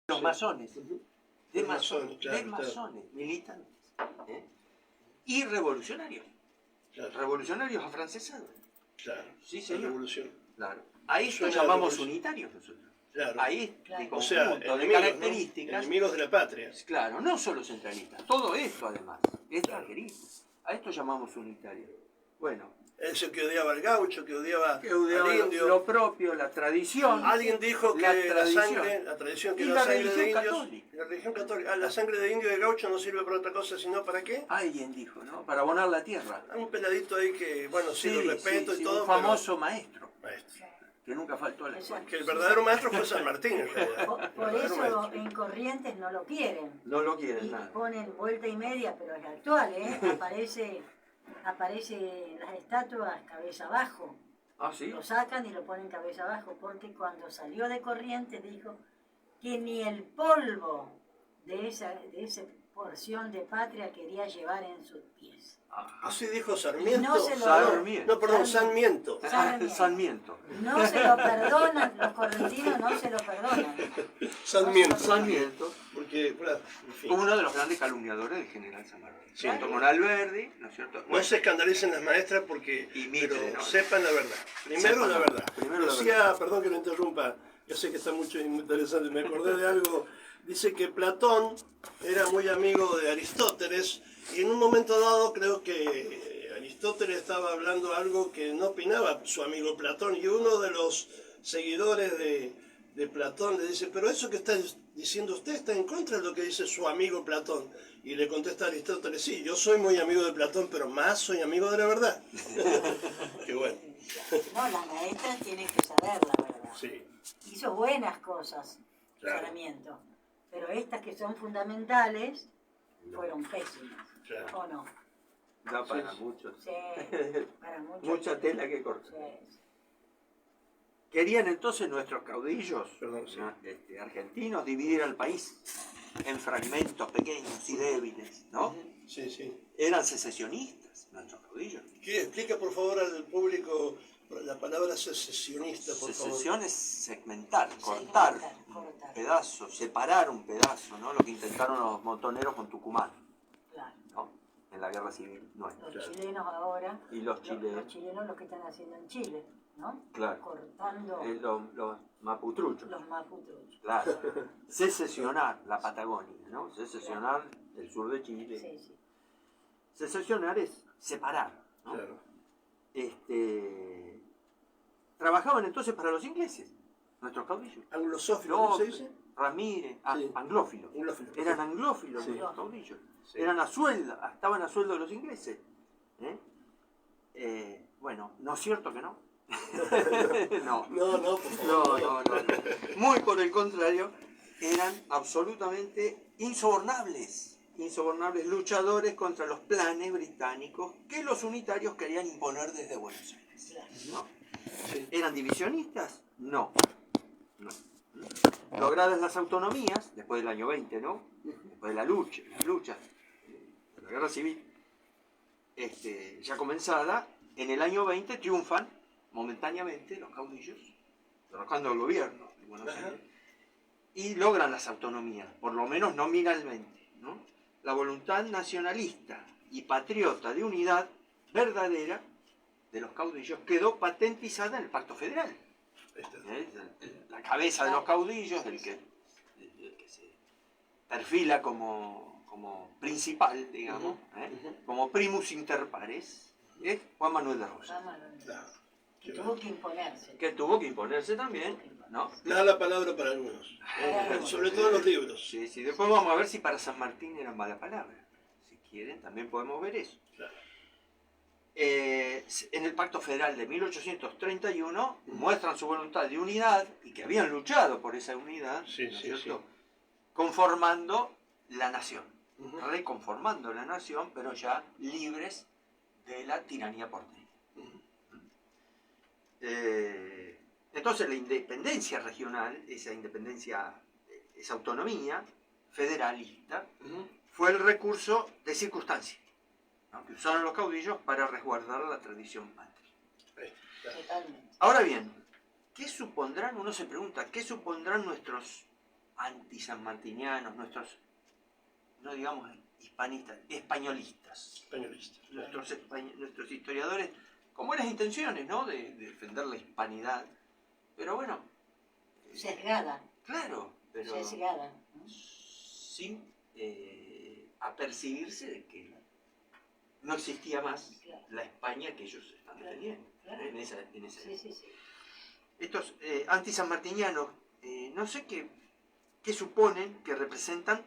los masones, de masones, claro, de masones, militantes, y revolucionarios, claro, revolucionarios afrancesados. claro, Sí, la señor. revolución. Claro. A esto Suena llamamos revolución. unitarios nosotros. Claro. A este O sea, conjunto de enemigos, características. ¿no? Enemigos de la patria. Claro, no solo centralistas, todo esto además, extranjerismo. A esto llamamos unitarios. Bueno. Ese que odiaba al gaucho, que odiaba al indio. Lo propio, la tradición. Alguien dijo que la tradición que y la sangre de religión indios, católica. la religión católica, la sangre de indio y de gaucho no sirve para otra cosa, sino para qué. Alguien dijo, ¿no? Para abonar la tierra. Hay un peladito ahí que, bueno, sí, lo respeto y todo. Un famoso maestro. Maestro. Que nunca faltó a la escuela. Que el verdadero maestro fue San Martín, en realidad. Por eso en Corrientes no lo quieren. No lo quieren Y nada. ponen vuelta y media, pero es actual, ¿eh? Aparece en las estatuas cabeza abajo. Ah, sí. Lo sacan y lo ponen cabeza abajo, porque cuando salió de Corrientes dijo que ni el polvo de esa porción de patria quería llevar en sus pies. Así dijo Sarmiento. No se lo Sarmiento. No, perdón, Sarmiento. Sarmiento. No se lo perdonan, los correntinos no se lo perdonan. Sarmiento. Porque, claro, en fin. Uno de los grandes calumniadores del general San Martín. Sí. Junto con Alberdi, ¿no es cierto? No se escandalicen las maestras porque pero ¿no? sepan la verdad. Primero la verdad. Primero Decía, perdón que lo interrumpa, yo sé que está muy interesante, me acordé de algo. Dice que Platón era muy amigo de Aristóteles y en un momento dado creo que Aristóteles estaba hablando algo que no opinaba su amigo Platón y uno de los seguidores de Platón le dice, pero eso que está diciendo usted está en contra de lo que dice su amigo Platón. Y le contesta Aristóteles, sí, yo soy muy amigo de Platón, pero más soy amigo de la verdad. Qué bueno. No, las maestras tienen que saber la verdad. Sí. Hizo buenas cosas, Claro. Sarmiento, pero estas que son fundamentales fueron pésimas. Claro. ¿O no? Da para Sí. muchos. Sí, para muchos. Mucha tela que cortar. Sí. Querían entonces nuestros caudillos Perdón, sí. argentinos dividir al país en fragmentos pequeños y débiles, ¿no? Sí, sí. Eran secesionistas nuestros caudillos. ¿Qué? Explica por favor al público la palabra secesionista, por favor. Secesión es segmentar, cortar cortar. pedazos, separar un pedazo, ¿no? Lo que intentaron los montoneros con Tucumán, Claro. ¿no? En la guerra civil nuestra. Los chilenos ahora, Y los chilenos, los chilenos lo que están haciendo en Chile, ¿no? claro. Cortando Los maputruchos, los maputruchos. claro. Secesionar la Patagonia, ¿no? Secesionar el sur de Chile. Sí, sí. Secesionar es separar, ¿no? Claro. Trabajaban entonces para los ingleses, nuestros caudillos. Anglosófilo, ¿cómo se López, dice? Ramírez, Sí. anglófilos. Anglófilo. Eran anglófilos Sí. los caudillos. Sí. Eran a sueldo, estaban a sueldo de los ingleses. Bueno, ¿no es cierto que no? No. No, por favor. No. Muy por el contrario, eran absolutamente insobornables luchadores contra los planes británicos que los unitarios querían imponer desde Buenos Aires. ¿No? Sí. ¿Eran divisionistas? No. Logradas las autonomías, después del año 20, ¿no? Después de las luchas de la guerra civil, ya comenzada, en el año 20 triunfan momentáneamente los caudillos, derrocando al gobierno de Buenos Aires, y logran las autonomías, por lo menos nominalmente, ¿no? La voluntad nacionalista y patriota de unidad verdadera de los caudillos quedó patentizada en el Pacto Federal. La cabeza de los caudillos, del que se perfila como principal, digamos, como primus inter pares, es Juan Manuel de Rosas. Claro. Que tuvo que imponerse. Que tuvo que imponerse también, ¿no? Mala palabra para algunos. Sobre todo en los libros. Sí, sí. Después vamos a ver si para San Martín era mala palabra. Si quieren, también podemos ver eso. Claro. En el Pacto Federal de 1831 muestran su voluntad de unidad y que habían luchado por esa unidad, Sí, ¿no es sí, cierto? sí. Conformando la nación, reconformando la nación, pero ya libres de la tiranía porteña. Entonces la independencia regional, esa autonomía federalista, fue el recurso de circunstancia, ¿no? Que usaron los caudillos para resguardar la tradición patria. Totalmente. Ahora bien, ¿qué supondrán? Uno se pregunta, ¿qué supondrán nuestros antisanmartinianos, nuestros, no digamos hispanistas, españolistas. Españolista. Nuestros historiadores con buenas intenciones, ¿no? De defender la hispanidad, pero bueno, Sesgada, claro, pero sesgada. ¿No? sin apercibirse de que no existía más Claro. la España que ellos están Claro, defendiendo claro. en esa Sí, época. sí, sí. Estos antisanmartinianos, no sé qué suponen que representan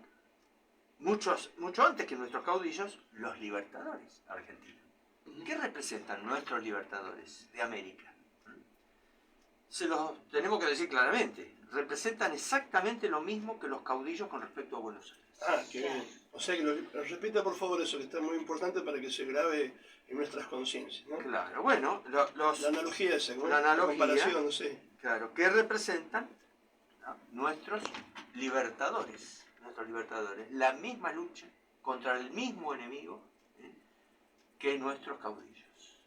mucho antes que nuestros caudillos, los libertadores argentinos. ¿Qué representan nuestros libertadores de América? Se los tenemos que decir claramente. Representan exactamente lo mismo que los caudillos con respecto a Buenos Aires. Ah, qué bien. O sea que lo repita por favor eso, que está muy importante para que se grabe en nuestras conciencias, ¿no? Claro, bueno, La analogía esa, ¿no? La analogía. comparación, no sé. Claro, ¿qué representan? ¿No? Nuestros libertadores. La misma lucha contra el mismo enemigo que nuestros caudillos.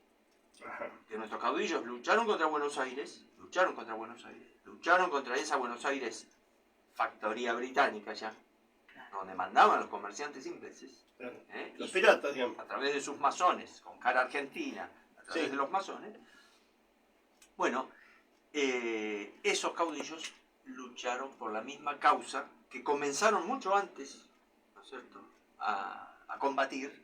Ajá. Que nuestros caudillos lucharon contra Buenos Aires, lucharon contra esa Buenos Aires factoría británica ya, donde mandaban los comerciantes ingleses, Claro. y Los piratas, digamos. a través de sus masones, con cara argentina, a través Sí. de los masones. Bueno, esos caudillos lucharon por la misma causa que comenzaron mucho antes, ¿no es cierto?, a combatir,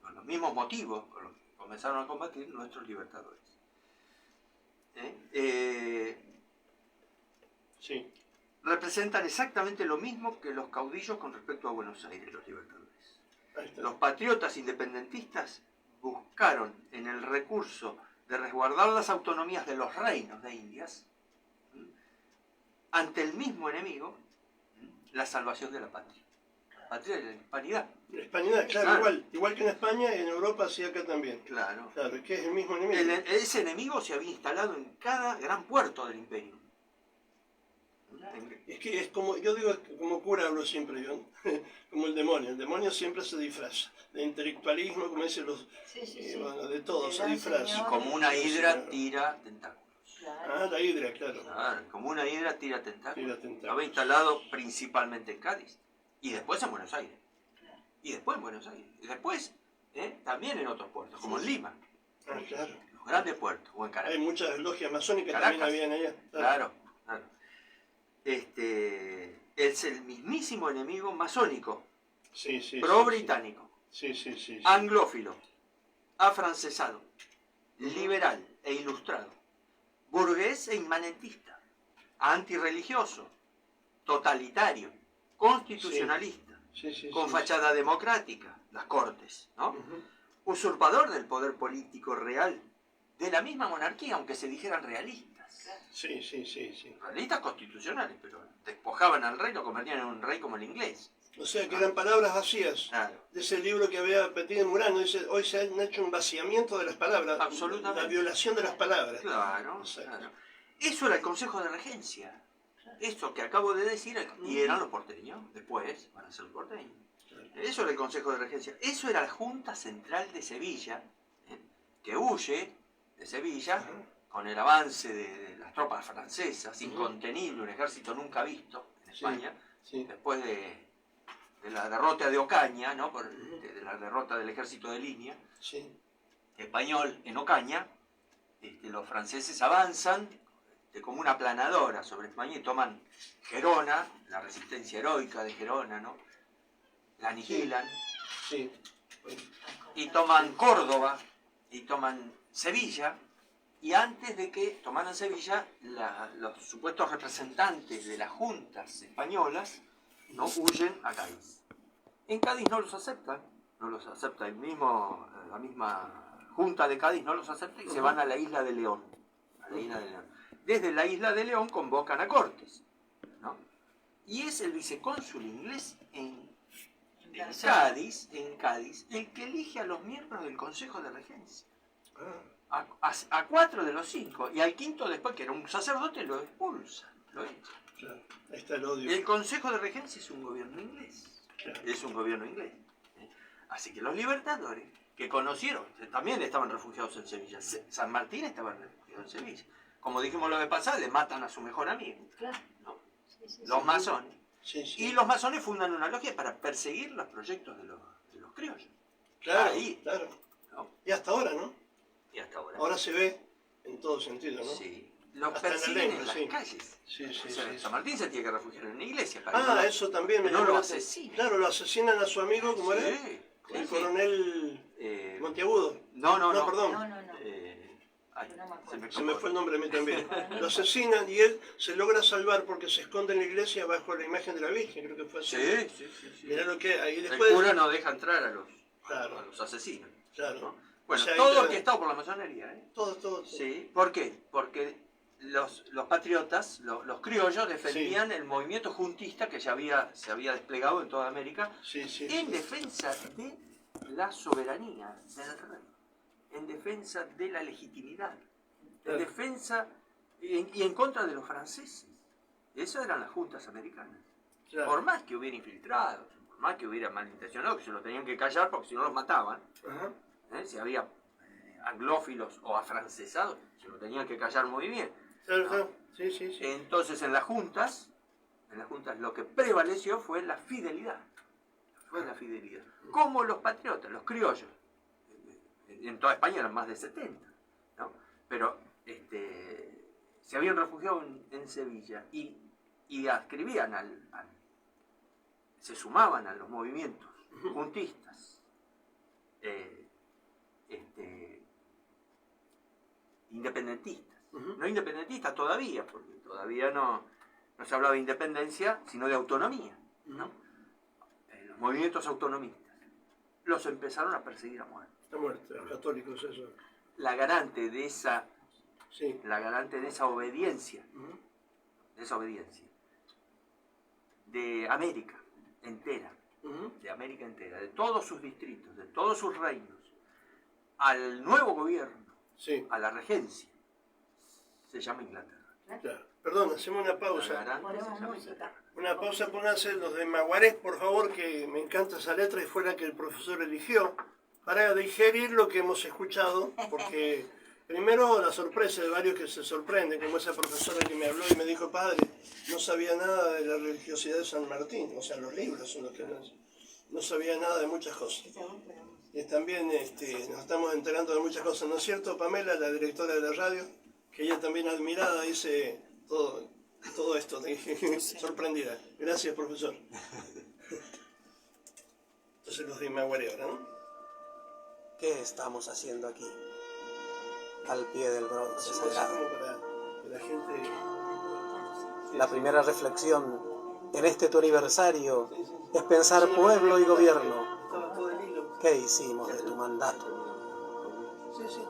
con los mismos motivos con los que comenzaron a combatir nuestros libertadores. Sí. Representan exactamente lo mismo que los caudillos con respecto a Buenos Aires, los libertadores. Ahí está. Los patriotas independentistas buscaron en el recurso de resguardar las autonomías de los reinos de Indias, ante el mismo enemigo, la salvación de la patria. La patria de la hispanidad. La hispanidad, claro. Igual que en España, en Europa, sí acá también. Claro. Claro, es que es el mismo enemigo. Ese enemigo se había instalado en cada gran puerto del imperio. Es que es como, yo digo, como cura hablo siempre yo, como el demonio siempre se disfraza, de intelectualismo, como dicen los, Sí. bueno, de todo Le se dan disfraza. señor. Como una hidra tira tentáculos. Claro. Ah, la hidra, claro. Claro, como una hidra tira tentáculos. Tira tentáculos. Estaba instalado principalmente en Cádiz. Y después en Buenos Aires. Y después en Buenos Aires. Y después también en otros puertos, como en Lima. Ah, claro. Los grandes puertos. O en Caracas. Hay muchas logias masónicas Caracas. también habían allá. Claro. Es el mismísimo enemigo masónico, Sí, sí. pro-británico, Sí. anglófilo, afrancesado, liberal e ilustrado, burgués e inmanentista, antirreligioso, totalitario, constitucionalista, Sí. con fachada democrática, las cortes, ¿no? Ujú. Usurpador del poder político real, de la misma monarquía, aunque se dijeran realistas. Sí. Realistas constitucionales, pero despojaban al rey, lo convertían en un rey como el inglés. O sea que eran palabras vacías. Claro. De ese libro que había Petit de Murano, dice, hoy se han hecho un vaciamiento de las palabras. Absolutamente. La violación de las palabras. Claro, Exacto. claro. Eso era el Consejo de Regencia. Esto que acabo de decir, y eran los porteños, después van a ser los porteños. Eso era el Consejo de Regencia. Eso era la Junta Central de Sevilla, que huye de Sevilla Ajá. con el avance de las tropas francesas, incontenible, un ejército nunca visto en Sí. España, Sí. después de la derrota de Ocaña, ¿no? De la derrota del ejército de línea Sí. español en Ocaña, los franceses avanzan como una aplanadora sobre España y toman Gerona, la resistencia heroica de Gerona, ¿no? La aniquilan, Sí. y toman Córdoba, y toman Sevilla, y antes de que tomaran Sevilla, los supuestos representantes de las juntas españolas no huyen a Cádiz. En Cádiz no los acepta la misma junta de Cádiz no los acepta y se van a la isla de León. Desde la isla de León convocan a Cortes, ¿no? Y es el vicecónsul inglés en Cádiz, el que elige a los miembros del Consejo de Regencia. A 4 de los 5, y al quinto después, que era un sacerdote, lo expulsa, lo echa. Claro. Ahí está el odio. El Consejo de Regencia es un gobierno inglés. Claro. Es un gobierno inglés. Así que los libertadores, que conocieron, también estaban refugiados en Sevilla. San Martín estaba refugiado en Sevilla. Como dijimos la vez pasada, le matan a su mejor amigo, Claro. ¿no? los masones. Sí, sí. Y los masones fundan una logia para perseguir los proyectos de los criollos. Claro, Ahí, claro. ¿no? Y hasta ahora, ¿no? Y hasta ahora. Ahora se ve en todo sentido, ¿no? Sí. Los Hasta en la persiguen lengua, en las sí. calles. Sí, sí, O sea, sí. San Martín se tiene que refugiar en una iglesia. Para que no Ah, lo- eso también me no llamó lo la asesinan. Claro, lo asesinan a su amigo, ¿cómo era? Sí, El sí. coronel Monteagudo. No, perdón. No. Ay, No me acuerdo. se me Se me escapó. fue el nombre a mí también. Lo asesinan y él se logra salvar porque se esconde en la iglesia bajo la imagen de la Virgen, creo que fue así. Sí. Mirá lo que hay. Y El después, cura no deja entrar a Claro. los asesinos. claro. ¿no? Bueno, O sea, todo ahí orquestado por la masonería. ¿eh? Todo. Sí. ¿Por qué? Porque los patriotas, los criollos, defendían el movimiento juntista que ya se había desplegado en toda América Sí. en defensa de la soberanía del rey, en defensa de la legitimidad, en Claro. defensa y en contra de los franceses. Esas eran las juntas americanas. Claro. Por más que hubiera infiltrados, por más que hubiera malintencionados, que se lo tenían que callar porque si no los mataban, Ajá. si había anglófilos o afrancesados, se lo tenían que callar muy bien. Claro. Sí. Entonces en las juntas lo que prevaleció fue la fidelidad. Como los patriotas, los criollos. En toda España eran más de 70, ¿no? Pero se habían refugiado en Sevilla y adscribían se sumaban a los movimientos juntistas, independentistas. No independentistas todavía, porque todavía no se hablaba de independencia, sino de autonomía, ¿no? Los movimientos autonomistas los empezaron a perseguir a muerte. Está muerto, los católicos, eso. La garante de esa Sí. obediencia, de América entera, de todos sus distritos, de todos sus reinos, al nuevo gobierno, Sí. a la regencia, se llama Inglaterra. Claro. Perdón, hacemos una La pausa. garante se Ponemos llama música. Inglaterra. Una pausa, pónganse los de Maguarés, por favor, que me encanta esa letra y fue la que el profesor eligió, para digerir lo que hemos escuchado, porque primero la sorpresa de varios que se sorprenden, como esa profesora que me habló y me dijo, padre, no sabía nada de la religiosidad de San Martín, o sea, los libros son los que no sabía nada de muchas cosas. Y también nos estamos enterando de muchas cosas, ¿no es cierto, Pamela, la directora de la radio? Que ella también admirada dice todo esto, sorprendida. Gracias, profesor. Entonces los de Maguare ahora, ¿no? ¿Qué estamos haciendo aquí? Al pie del bronce Así sagrado. como para que la gente... La primera reflexión en este tu aniversario es pensar pueblo y gobierno. Estaba todo el hilo. ¿Qué hicimos de tu mandato? Sí.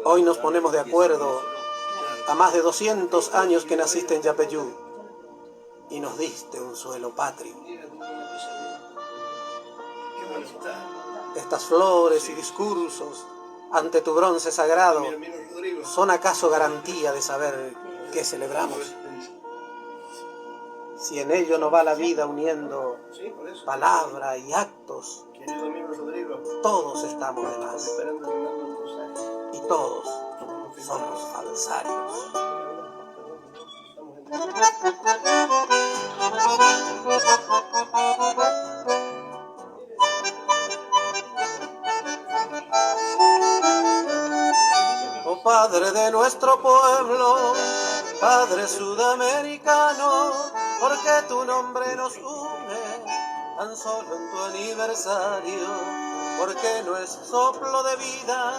Hoy nos ponemos de acuerdo a más de 200 años que naciste en Yapeyú y nos diste un suelo patrio. Qué bueno está. Estas flores y discursos ante tu bronce sagrado Mi hermano Rodrigo. ¿son acaso garantía de saber qué celebramos? Si en ello no va la vida uniendo Sí, por eso. palabra y actos, Querido amigo Rodrigo. todos estamos de más Esperando que mande un mensaje. y todos somos falsarios. Estamos en... Oh Padre de nuestro pueblo, Padre sudamericano, porque tu nombre nos une tan solo en tu aniversario, porque no es soplo de vida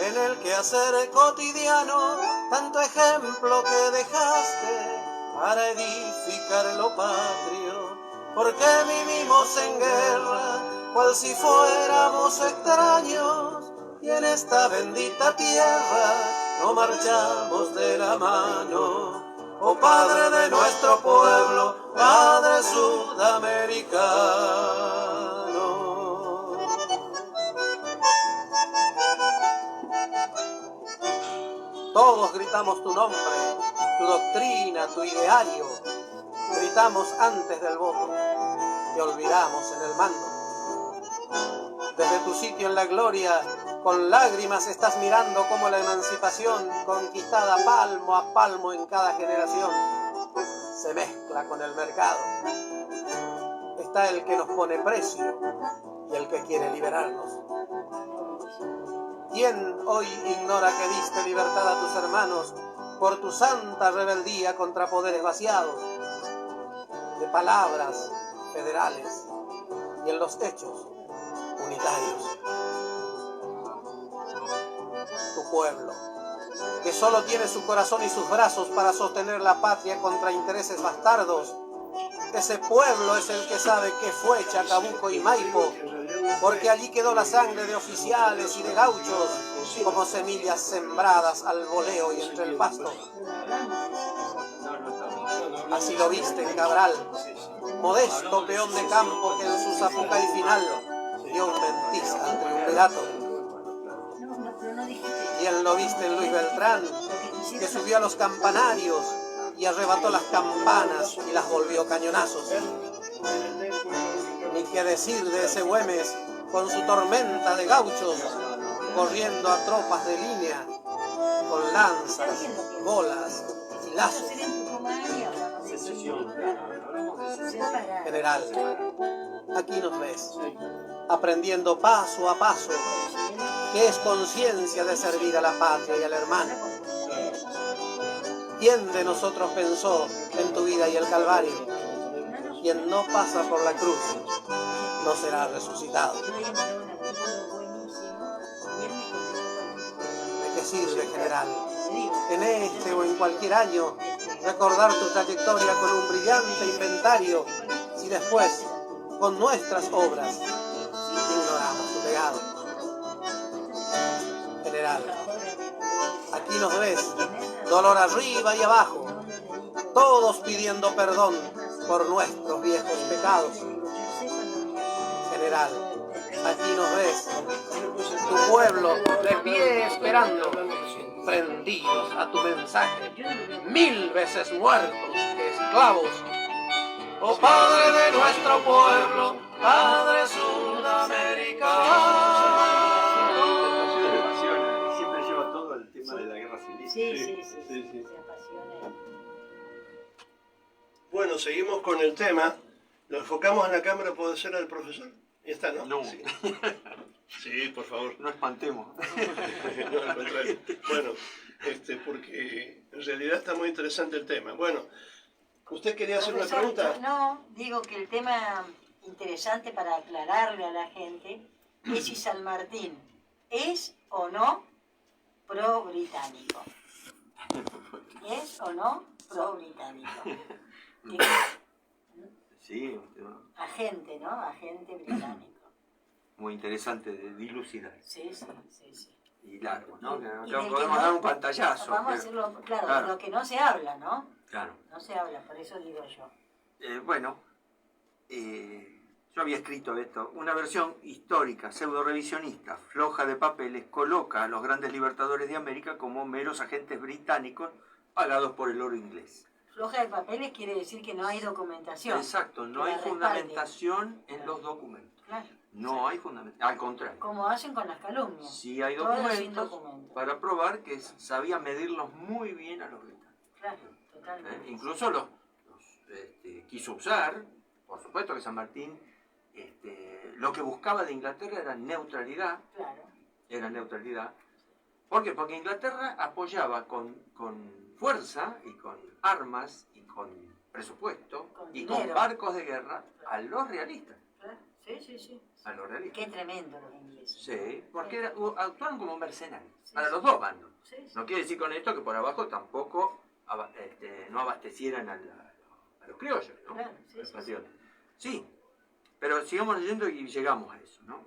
en el quehacer cotidiano, tanto ejemplo que dejaste para edificar lo patrio, porque vivimos en guerra, cual si fuéramos extraños, y en esta bendita tierra no marchamos de la mano. Oh Padre de nuestro pueblo, Padre sudamericano. Todos gritamos tu nombre, tu doctrina, tu ideario. Gritamos antes del voto, te olvidamos en el mando. Desde tu sitio en la gloria, con lágrimas estás mirando cómo la emancipación, conquistada palmo a palmo en cada generación, se mezcla con el mercado. Está el que nos pone precio y el que quiere liberarnos. ¿Quién hoy ignora que diste libertad a tus hermanos por tu santa rebeldía contra poderes vaciados? De palabras federales y en los hechos unitarios. Tu pueblo, que solo tiene su corazón y sus brazos para sostener la patria contra intereses bastardos, ese pueblo es el que sabe qué fue Chacabuco y Maipo, porque allí quedó la sangre de oficiales y de gauchos como semillas sembradas al voleo y entre el pasto. Así lo viste en Cabral, modesto peón de campo que en su zapucay final dio un mentiz al triunvirato. ¿Quién lo viste en Luis Beltrán, que subió a los campanarios y arrebató las campanas y las volvió cañonazos? Ni qué decir de ese Güemes con su tormenta de gauchos, corriendo a tropas de línea, con lanzas, bolas y lazos. General, aquí nos ves, aprendiendo paso a paso qué es conciencia de servir a la patria y al hermano. ¿Quién de nosotros pensó en tu vida y el Calvario? Quien no pasa por la cruz no será resucitado. ¿De qué sirve, general, en este o en cualquier año, recordar tu trayectoria con un brillante inventario si después, con nuestras obras, ignoramos tu legado? General, aquí nos ves, dolor arriba y abajo, todos pidiendo perdón por nuestros viejos pecados. General, aquí nos ves, tu pueblo de pie esperando, prendidos a tu mensaje, 1000 veces muertos que esclavos. Oh Padre de nuestro pueblo, Padre sudamericano. Siempre lleva todo el tema de la guerra civil. Sí, se apasiona. Bueno, seguimos con el tema. Lo enfocamos en la cámara, puede ser al profesor. Ya está, ¿no? No. Sí, sí, por favor. No espantemos. No, al contrario. Bueno, porque en realidad está muy interesante el tema. Bueno, ¿usted quería hacer una Profesor, pregunta? No, digo que el tema interesante para aclararle a la gente es si San Martín es o no pro-británico. ¿Es o no pro-británico? Sí, Agente, ¿no? Agente británico. muy interesante de dilucidar. Sí. Y largo, ¿no? Y Que del que podemos no- dar un pantallazo. Vamos a pero- hacerlo, claro, claro. lo que no se habla, ¿no? Claro. No se habla, por eso digo yo. Bueno, yo había escrito esto. Una versión histórica, pseudo-revisionista, floja de papeles, coloca a los grandes libertadores de América como meros agentes británicos pagados por el oro inglés. Floja de papeles quiere decir que no hay documentación. Exacto, no que hay la respalde. fundamentación en los documentos. Claro. No hay fundamentación, al contrario. Como hacen con las calumnias. Sí hay Todo sin documentos documentos. para probar que sabía medirlos muy bien a los británicos. Claro, totalmente. Incluso los quiso usar, por supuesto que San Martín, lo que buscaba de Inglaterra era neutralidad. Claro. Era neutralidad. ¿Por qué? Porque Inglaterra apoyaba con fuerza y con armas y con presupuesto Con y dinero. con barcos de guerra a los realistas. Claro. Sí. A los realistas. Qué tremendo los ingleses. Sí, porque actuaron como mercenarios, Sí, para sí. los dos bandos. Sí. No quiere decir con esto que por abajo tampoco no abastecieran a los criollos, ¿no? Claro, A los sí. patriotas. Sí, pero sigamos leyendo y llegamos a eso, ¿no?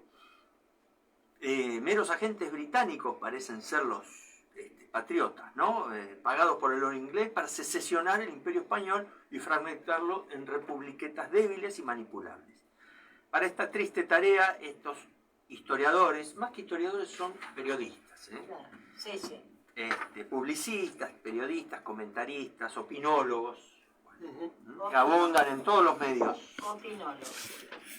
Meros agentes británicos parecen ser los patriotas, ¿no? Pagados por el oro inglés para secesionar el imperio español y fragmentarlo en republiquetas débiles y manipulables. Para esta triste tarea, estos historiadores, más que historiadores, son periodistas, Claro. Sí. publicistas, periodistas, comentaristas, opinólogos, Ujú. que abundan en todos los medios. Opinólogo.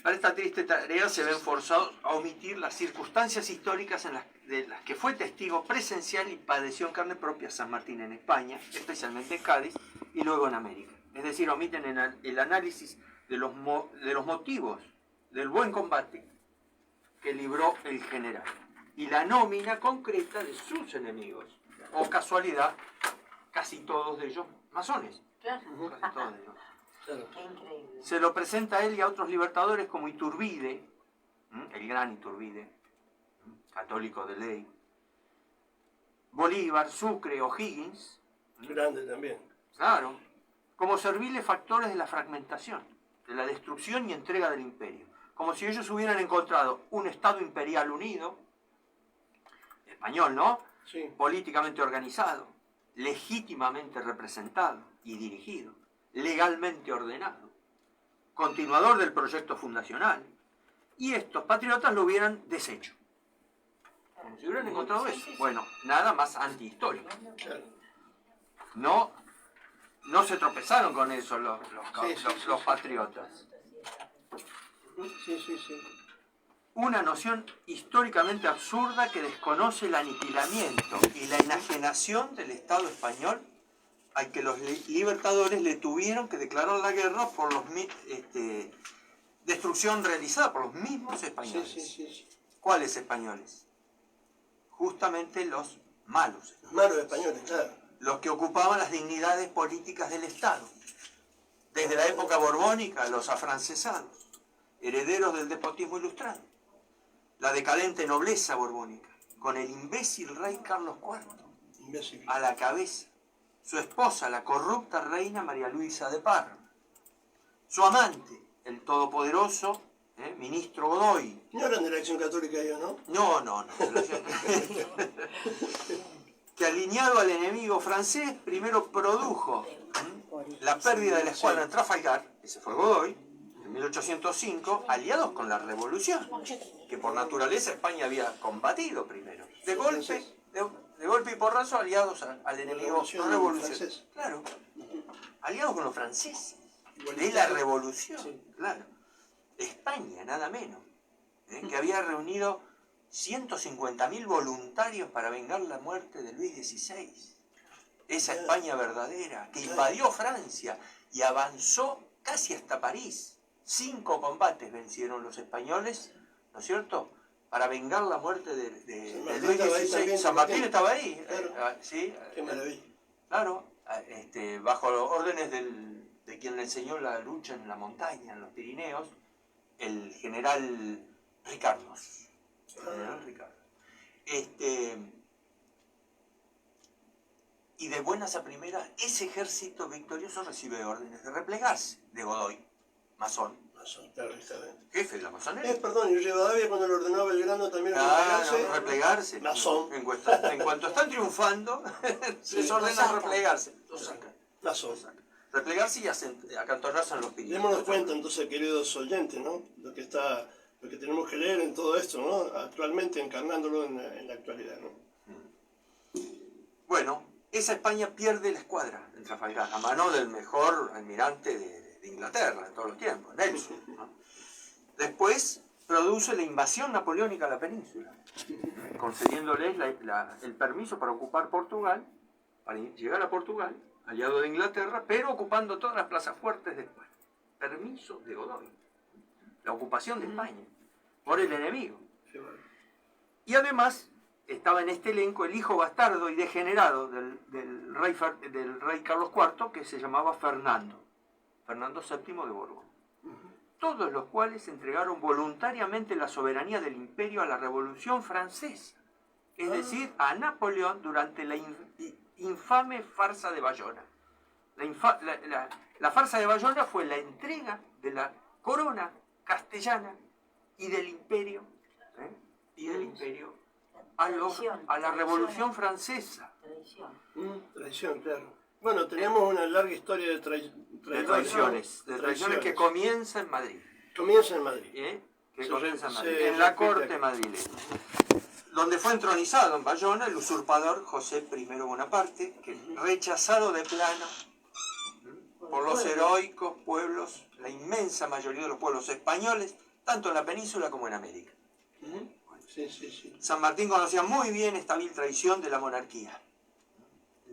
Para esta triste tarea se ven forzados a omitir las circunstancias históricas de las que fue testigo presencial y padeció en carne propia San Martín en España, especialmente en Cádiz, y luego en América, es decir, omiten el análisis de los motivos del buen combate que libró el general y la nómina concreta de sus enemigos, o casualidad, casi todos de ellos masones. Claro. Casi todos de ellos. Claro. Qué increíble. Se lo presenta a él y a otros libertadores como Iturbide, el gran Iturbide, católico de ley, Bolívar, Sucre, O'Higgins, Grande también. claro, como serviles factores de la fragmentación, de la destrucción y entrega del imperio, como si ellos hubieran encontrado un Estado imperial unido, español, ¿no?, Sí. políticamente organizado, legítimamente representado y dirigido, legalmente ordenado, continuador del proyecto fundacional, y estos patriotas lo hubieran deshecho. Como si hubieran encontrado eso. Bueno, nada más antihistórico. Claro. No se tropezaron con eso los Sí. patriotas. Sí, sí, sí. Una noción históricamente absurda que desconoce el aniquilamiento y la enajenación del Estado español al que los libertadores le tuvieron que declarar la guerra por destrucción realizada por los mismos Sí, españoles. sí, sí, sí. ¿Cuáles españoles? Justamente los malos, Los malos españoles, claro. los que ocupaban las dignidades políticas del Estado. Desde la época borbónica, los afrancesados, herederos del despotismo ilustrado. La decadente nobleza borbónica, con el imbécil rey Carlos IV Imbécil. a la cabeza, su esposa, la corrupta reina María Luisa de Parma, su amante, el todopoderoso ministro Godoy. No eran de la Acción Católica ellos, ¿no? No. Que alineado al enemigo francés, primero produjo la pérdida de la escuadra en Trafalgar, ese fue Godoy, en 1805, aliados con la revolución, que por naturaleza España había combatido primero. De golpe y porrazo, aliados al enemigo revolucionario. francés. Claro, aliados con los franceses, de Igualitario. la revolución, Sí. claro. España, nada menos, que había reunido 150.000 voluntarios para vengar la muerte de Luis XVI. Esa España verdadera, que invadió Francia y avanzó casi hasta París. 5 combates vencieron los españoles, ¿no es cierto?, para vengar la muerte de San Martín Luis estaba ahí XVI. también, San Martín estaba ahí, Claro. ¿sí? Qué maravilla. Claro, bajo los órdenes de quien le enseñó la lucha en la montaña, en los Pirineos, el general Ricardos. General Ricardo. Y de buenas a primeras, ese ejército victorioso recibe órdenes de replegarse de Godoy, masón, Masón, claro, está bien. jefe de la masonería. Perdón, y Rivadavia cuando lo ordenó Belgrano también Replegarse. Masón. En cuanto están triunfando, les ordena replegarse. Lo sacan. Masón. Replegarse y acantonarse en los Pirineos. Démonos cuenta entonces, queridos oyentes, ¿no? Lo que tenemos que leer en todo esto, ¿no? Actualmente encarnándolo en la actualidad, ¿no? Bueno, esa España pierde la escuadra en Trafalgar, a mano del mejor almirante de Inglaterra en todos los tiempos, Nelson, ¿no? Después produce la invasión napoleónica a la península, concediéndoles el permiso para ocupar Portugal, para llegar a Portugal, aliado de Inglaterra, pero ocupando todas las plazas fuertes de España. Permiso de Godoy. La ocupación de España por el enemigo. Sí, bueno. Y además estaba en este elenco el hijo bastardo y degenerado del rey Carlos IV, que se llamaba Fernando VII de Borbón. Todos los cuales entregaron voluntariamente la soberanía del imperio a la Revolución Francesa, es decir, a Napoleón durante la infame farsa de Bayona. La farsa de Bayona fue la entrega de la corona castellana y del imperio, a la Revolución Francesa. Traición, claro. Bueno, tenemos una larga historia de Traiciones que comienza en Madrid. Comienza en Madrid. En la corte madrileña, donde fue entronizado en Bayona el usurpador José I Bonaparte, que rechazado de plano por los heroicos pueblos, la inmensa mayoría de los pueblos españoles, tanto en la península como en América. Sí, sí, sí. San Martín conocía muy bien esta vil traición de la monarquía.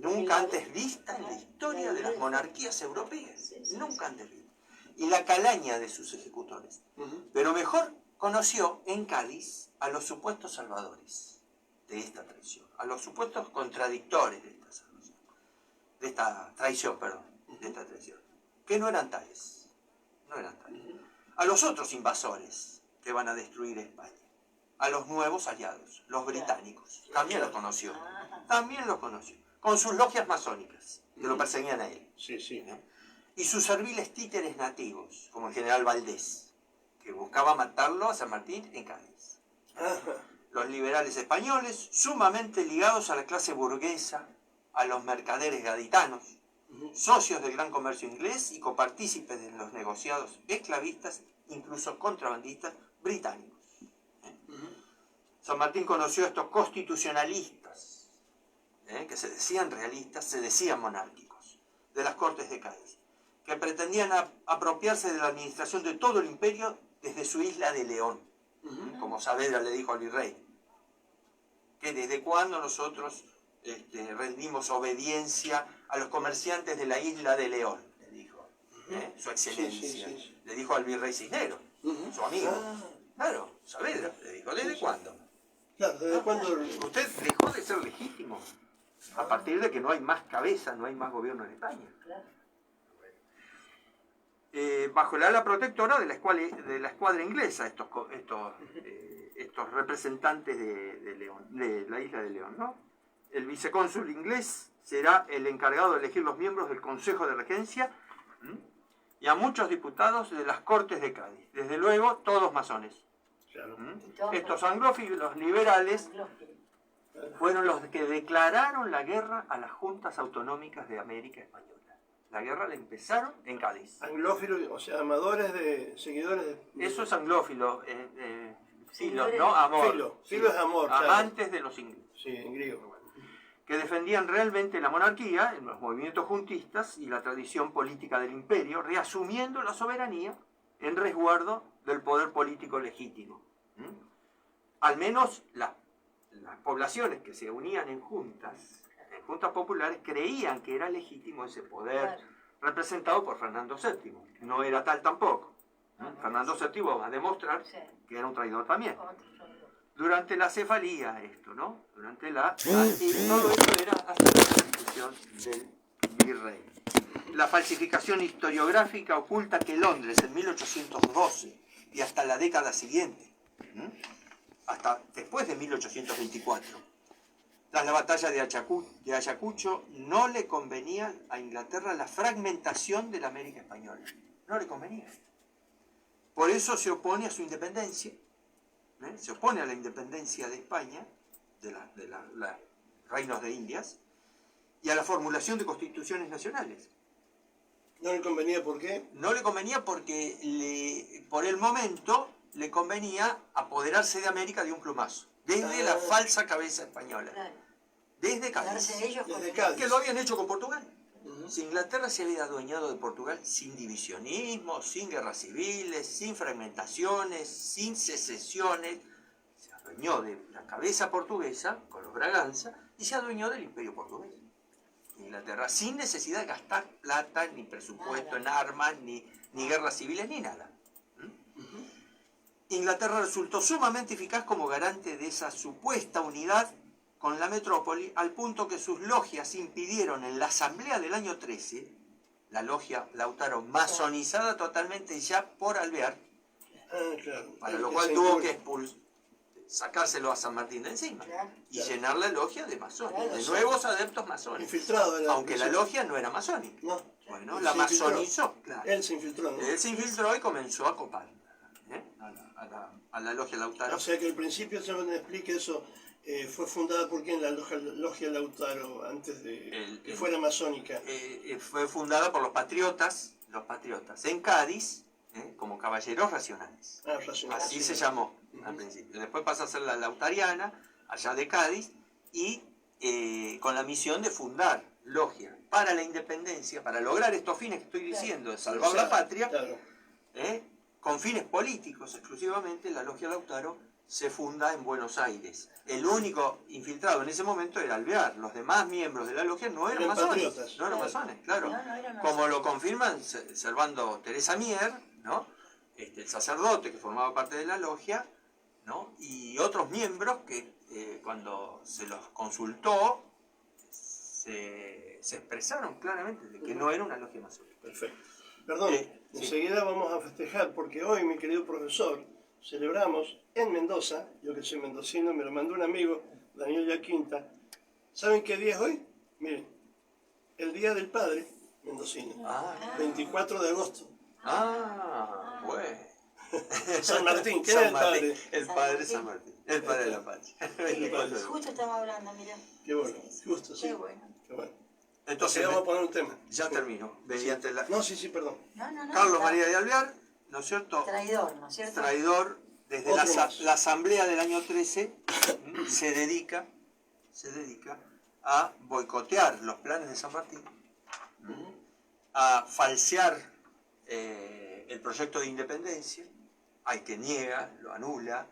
nunca antes vista en la historia de las monarquías europeas, nunca antes vista. Y la calaña de sus ejecutores. Pero mejor conoció en Cádiz a los supuestos salvadores de esta traición, a los supuestos contradictores de esta salvación, de esta traición, que no eran tales, a los otros invasores que van a destruir España, a los nuevos aliados, los británicos, también los conoció, con sus logias masónicas, que lo perseguían a él. Sí, sí. Y sus serviles títeres nativos, como el general Valdés, que buscaba matarlo a San Martín en Cádiz. Los liberales españoles, sumamente ligados a la clase burguesa, a los mercaderes gaditanos, socios del gran comercio inglés y copartícipes de los negociados esclavistas, incluso contrabandistas británicos. San Martín conoció a estos constitucionalistas, que se decían realistas, se decían monárquicos, de las Cortes de Cádiz, que pretendían apropiarse de la administración de todo el imperio desde su isla de León, como Saavedra le dijo al virrey, que desde cuándo nosotros rendimos obediencia a los comerciantes de la isla de León, le dijo, su excelencia, le dijo al virrey Cisneros, su amigo, claro, Saavedra, le dijo, ¿desde cuándo? Claro, ¿desde cuándo? Usted dejó de ser legítimo a partir de que no hay más cabeza, no hay más gobierno en España. Bajo la ala protectora de la escuadra inglesa, estos representantes de León, de la isla de León, ¿no? El vicecónsul inglés será el encargado de elegir los miembros del Consejo de Regencia y a muchos diputados de las Cortes de Cádiz. Desde luego, todos masones. Claro. Estos anglófilos liberales fueron los que declararon la guerra a las juntas autonómicas de América Española. La guerra la empezaron en Cádiz. Anglófilos, o sea, amadores seguidores de... Eso es anglófilo, filo, ¿no? Amor. Filo es amor, claro. Amantes de los ingleses. Sí, en griego. Que defendían realmente la monarquía, los movimientos juntistas y la tradición política del imperio, reasumiendo la soberanía en resguardo del poder político legítimo. Al menos las poblaciones que se unían en juntas populares, creían que era legítimo ese poder representado por Fernando VII. No era tal tampoco. Fernando VII va a demostrar que era un traidor también. Durante la cefalía esto, ¿no? Durante la... Y todo esto era hasta la constitución del virrey. La falsificación historiográfica oculta que Londres en 1812 y hasta la década siguiente, hasta después de 1824, tras la batalla de Ayacucho, no le convenía a Inglaterra la fragmentación de la América Española. No le convenía. Por eso se opone a su independencia. Se opone a la independencia de España, de los reinos de Indias, y a la formulación de constituciones nacionales. ¿No le convenía por qué? No le convenía porque por el momento le convenía apoderarse de América de un plumazo, desde la falsa cabeza española, desde Cádiz, que lo habían hecho con Portugal. Si Inglaterra se había adueñado de Portugal sin divisionismo, sin guerras civiles, sin fragmentaciones, sin secesiones, se adueñó de la cabeza portuguesa con los Braganza y se adueñó del imperio portugués. Inglaterra, sin necesidad de gastar plata, ni presupuesto en armas, ni guerras civiles, ni nada. Inglaterra resultó sumamente eficaz como garante de esa supuesta unidad con la metrópoli, al punto que sus logias impidieron en la asamblea del año 13, la logia Lautaro masonizada totalmente ya por Alvear, para lo cual tuvo que sacárselo a San Martín de encima y llenar la logia de masones, de nuevos adeptos masones, aunque la logia no era masónica. Bueno, la masonizó, claro. Él se infiltró, ¿no? Él se infiltró y comenzó a copar a la logia Lautaro. O sea que al principio, se me explique eso, fue fundada por quién la logia Lautaro antes de que fuera masónica. Fue fundada por los patriotas en Cádiz, como caballeros racionales. Así se llamó al principio. Después pasa a ser la lautariana, allá de Cádiz, y con la misión de fundar logia para la independencia, para lograr estos fines que estoy diciendo, de salvar la patria, con fines políticos exclusivamente. La logia Lautaro se funda en Buenos Aires. El único infiltrado en ese momento era Alvear. Los demás miembros de la logia no eran masones. patriotas. No eran masones, claro. No eran Como masones. lo confirman Servando Teresa Mier, ¿no? El sacerdote que formaba parte de la logia, ¿no? Y otros miembros que cuando se los consultó se expresaron claramente de que no era una logia masónica. Perfecto. Perdón, Sí. enseguida vamos a festejar, porque hoy, mi querido profesor, celebramos en Mendoza, yo que soy mendocino, me lo mandó un amigo, Daniel Yaquinta. ¿Saben qué día es hoy? Miren, el Día del Padre mendocino, Ah, 24 de agosto. bueno. San Martín, ¿quién es el padre? El padre San Martín, el padre de la patria. 24 de agosto. Justo estamos hablando, mira. Qué bueno, justo, sí. Qué bueno. Qué bueno. Entonces, Vamos a poner un tema. ya termino. Mediante la... No, sí, perdón. No. Carlos está María de Alvear, ¿no es cierto? Traidor, ¿no es cierto? Traidor, desde Otro más. la asamblea del año 13, se dedica a boicotear los planes de San Martín, a falsear el proyecto de independencia, al que niega, lo anula,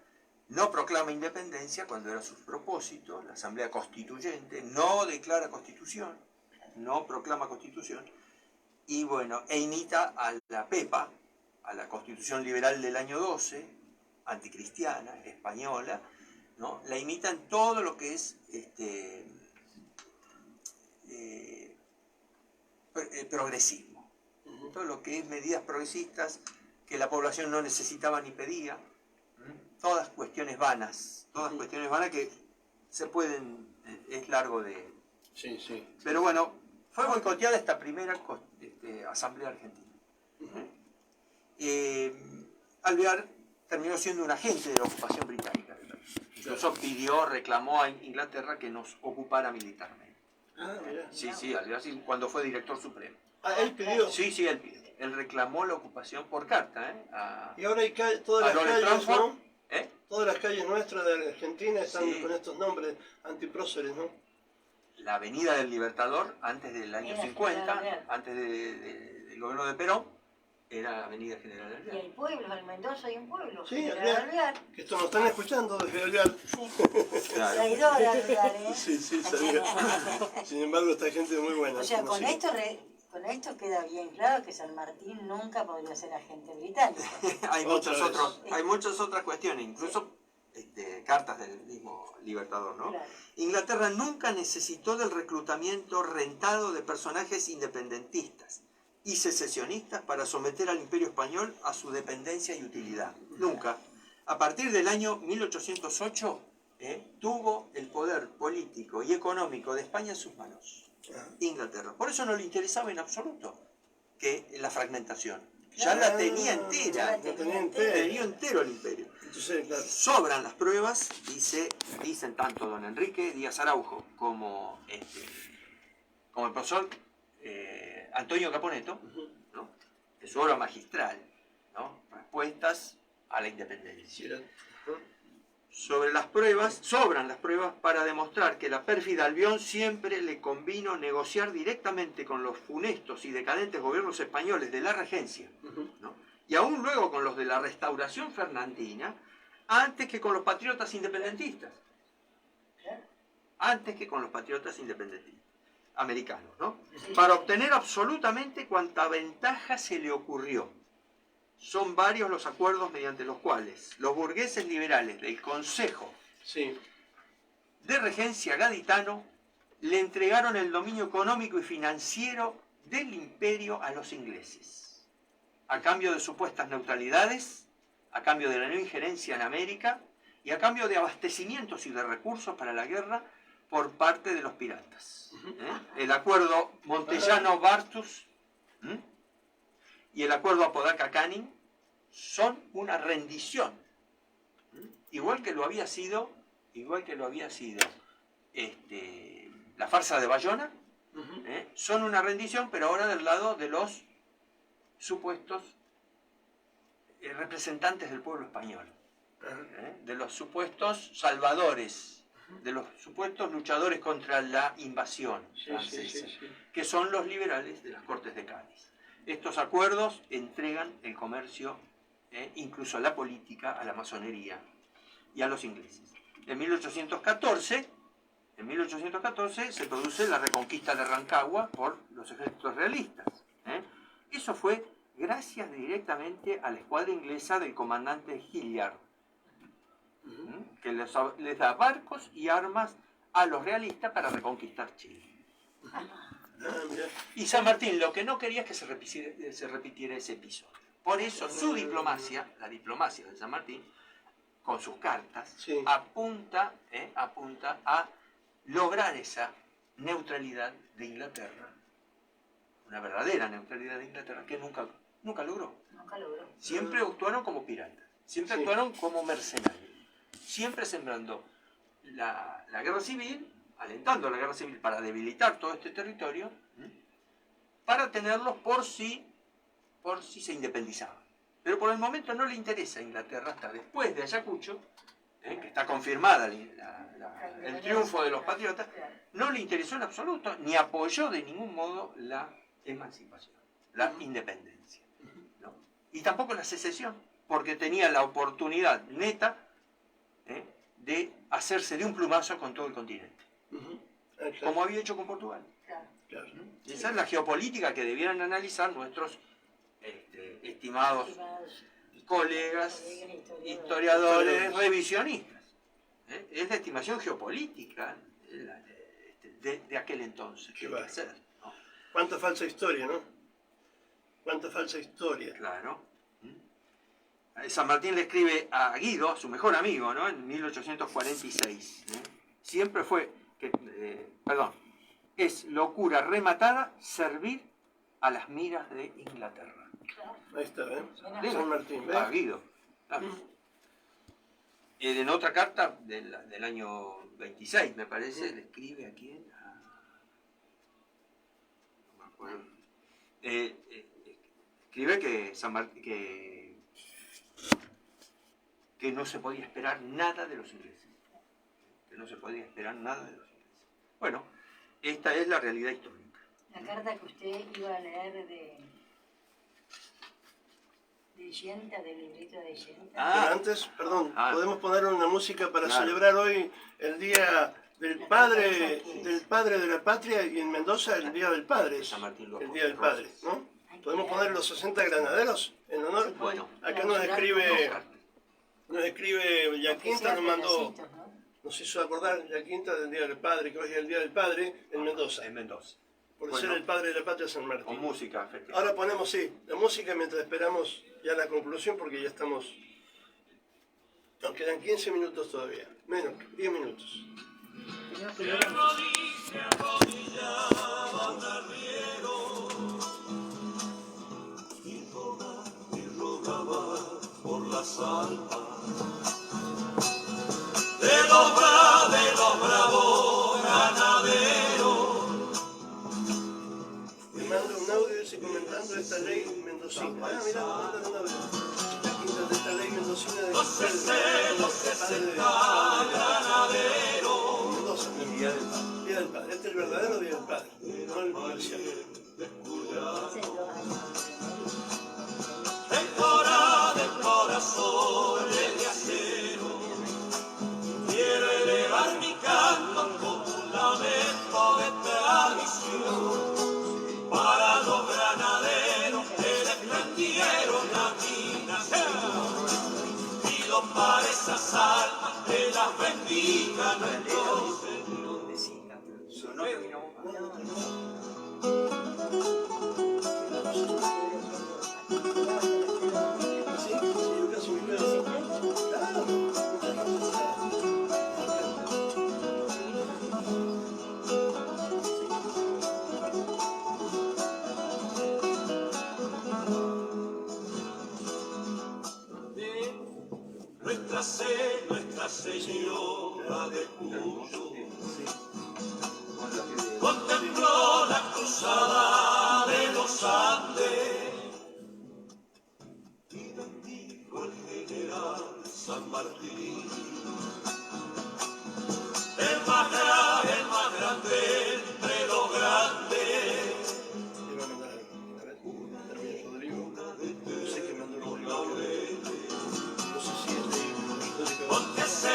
no proclama independencia cuando era su propósito, la asamblea constituyente no declara constitución, no proclama constitución, y bueno, e imita a la PEPA, a la Constitución Liberal del año 12, anticristiana, española, ¿no? La imita en todo lo que es progresismo, todo lo que es medidas progresistas que la población no necesitaba ni pedía, todas cuestiones vanas que se pueden, es largo de... Sí, sí. Pero bueno, fue boicoteada esta primera asamblea argentina. Alvear terminó siendo un agente de la ocupación británica. Incluso reclamó a Inglaterra que nos ocupara militarmente. Ah, mira. Sí, Alvear sí, cuando fue director supremo. Ah, él pidió. Sí, él pidió. Él reclamó la ocupación por carta, Y ahora hay todas a las Lawrence calles, Transford, ¿no? Todas las calles nuestras de Argentina están Sí. con estos nombres antipróceres, ¿no? La Avenida del Libertador, antes del año Era 50, General Alvear. antes del gobierno de Perón, era la Avenida General Y Alvear. hay pueblos, en Mendoza hay un pueblo. Sí, General Alvear. Que esto nos están escuchando desde Alvear. Claro. Traidor Alvear, ¿eh? Sí, sabía. Sin embargo, esta gente es muy buena. O sea, que nos con sigue. esto queda bien claro que San Martín nunca podría ser agente británico. hay, Otra vez. muchas otras cuestiones, incluso cartas del mismo Libertador, ¿no? Claro. Inglaterra nunca necesitó del reclutamiento rentado de personajes independentistas y secesionistas para someter al Imperio Español a su dependencia y utilidad. Nunca. A partir del año 1808, tuvo el poder político y económico de España en sus manos. Inglaterra. Por eso no le interesaba en absoluto que la fragmentación. Ya la tenía entera. La tenía entera. Tenía entero el imperio. Entonces, claro. Sobran las pruebas, dicen tanto don Enrique Díaz Araujo como el profesor Antonio Caponeto, ¿no? De su obra magistral, ¿no? Respuestas a la independencia. Sobran las pruebas para demostrar que la pérfida Albión siempre le convino negociar directamente con los funestos y decadentes gobiernos españoles de la regencia, ¿no? Y aún luego con los de la restauración fernandina, antes que con los patriotas independentistas. Antes que con los patriotas independentistas americanos, ¿no? Para obtener absolutamente cuanta ventaja se le ocurrió. Son varios los acuerdos mediante los cuales los burgueses liberales del Consejo Sí. de Regencia gaditano le entregaron el dominio económico y financiero del imperio a los ingleses, a cambio de supuestas neutralidades, a cambio de la no injerencia en América y a cambio de abastecimientos y de recursos para la guerra por parte de los piratas. El acuerdo Montellano-Bartus y el acuerdo Apodaca-Canning son una rendición, igual que lo había sido la farsa de Bayona, son una rendición, pero ahora del lado de los supuestos representantes del pueblo español, de los supuestos salvadores, de los supuestos luchadores contra la invasión francesa, que son los liberales de las Cortes de Cádiz. Estos acuerdos entregan el comercio, incluso la política, a la masonería. y a los ingleses. En 1814 se produce la reconquista de Rancagua por los ejércitos realistas. Eso fue gracias directamente a la escuadra inglesa del comandante Hilliard, que les da barcos y armas a los realistas para reconquistar Chile. Y San Martín lo que no quería es que se repitiera ese episodio. Por eso su diplomacia, la diplomacia de San Martín, con sus cartas, apunta a lograr esa neutralidad de Inglaterra, una verdadera neutralidad de Inglaterra que nunca logró. Nunca logró. Siempre actuaron como piratas, siempre actuaron como mercenarios, siempre sembrando la guerra civil, alentando la guerra civil para debilitar todo este territorio, para tenerlos por si se independizaban. Pero por el momento no le interesa a Inglaterra hasta después de Ayacucho, que está confirmada el triunfo de los patriotas, no le interesó en absoluto, ni apoyó de ningún modo la emancipación, la independencia, ¿no? Y tampoco la secesión, porque tenía la oportunidad neta de hacerse de un plumazo con todo el continente, como había hecho con Portugal. Esa es la geopolítica que debieran analizar nuestros estimados colegas, historiadores, revisionistas. Es la estimación geopolítica de aquel entonces. ¿Qué va a hacer? ¿No? Cuánta falsa historia, ¿no? Cuánta falsa historia. Claro. San Martín le escribe a Guido, a su mejor amigo, ¿no? En 1846. Siempre fue, es locura rematada servir a las miras de Inglaterra. Ahí está, ¿eh? San Martín, ¿ves? A Guido. Claro. En otra carta del año 26, me parece, le escribe a quién. No me acuerdo. Escribe que no se podía esperar nada de los ingleses. Que no se podía esperar nada de los ingleses. Bueno, esta es la realidad histórica. La carta que usted iba a leer de Yenta, del librito de Yenta. Pero antes, perdón, podemos poner una música para celebrar hoy el Día del Padre de la Patria, y en Mendoza el Día del Padre, el Día del Padre, ¿no? ¿Podemos poner los 60 granaderos en honor? Bueno. Acá nos escribe Yaquinta, nos mandó, nos hizo acordar Yaquinta del Día del Padre, que hoy es el Día del Padre en Mendoza. En Mendoza. Por ser el padre de la patria San Martín. Con música, efectivamente. Ahora ponemos, la música mientras esperamos ya la conclusión, porque ya estamos... Nos quedan 15 minutos todavía, menos, 10 minutos. Por las almas de los bravos ganaderos. Me manda un audio dice, comentando esta ley mendocina. Mira, me mandan un audio. De esta ley mendocina de los 60 granaderos. Mendoza, el Día del Padre. Este es el verdadero Día del Padre, no el comercial. Hora del corazón de acero, quiero elevar mi canto como un lamento de tradición para los granaderos que defendieron a mi nación. Pido para esas almas que las bendigan entonces. Nuestra Señora de Cuyo contempló la cruzada de los Andes y bendijo el general San Martín, el más grande entre los grandes. Porque se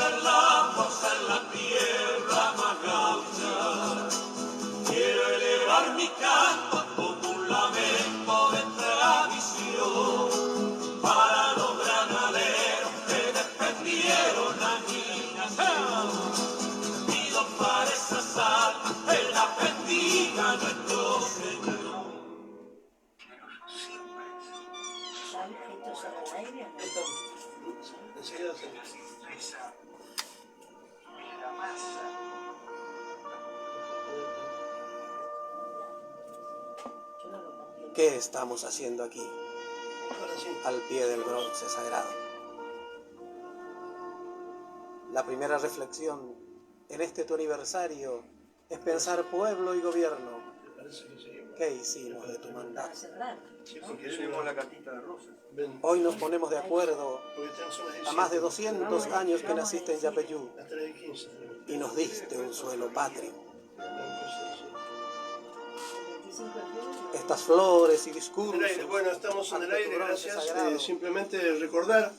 ser la fuerza en la tierra más gaucha. Quiero elevar mi canto como un lamento de tradición para los granaderos que defendieron a mi nación. Pido para esas almas que la bendiga nuestro Señor. ¿Esto sale al aire o no? Enseguida se... Yo no lo comprendo. ¿Qué estamos haciendo aquí, Ahora sí. al pie del bronce sagrado? La primera reflexión en este tu aniversario es pensar pueblo y gobierno. Me parece que sí. ¿Qué hicimos de tu mandato? Hace rato. Sí, porque Tenemos la cartita de rosas. Ven, Hoy nos ponemos de acuerdo porque están son las a 17. más de 200 años que naciste en Yapeyú Las 3:15. y nos diste un suelo patrio. El 25 de febrero. Estas flores y En discursos. el aire. Bueno, estamos en el ante tu aire, bronce gracias. sagrado. Simplemente recordar,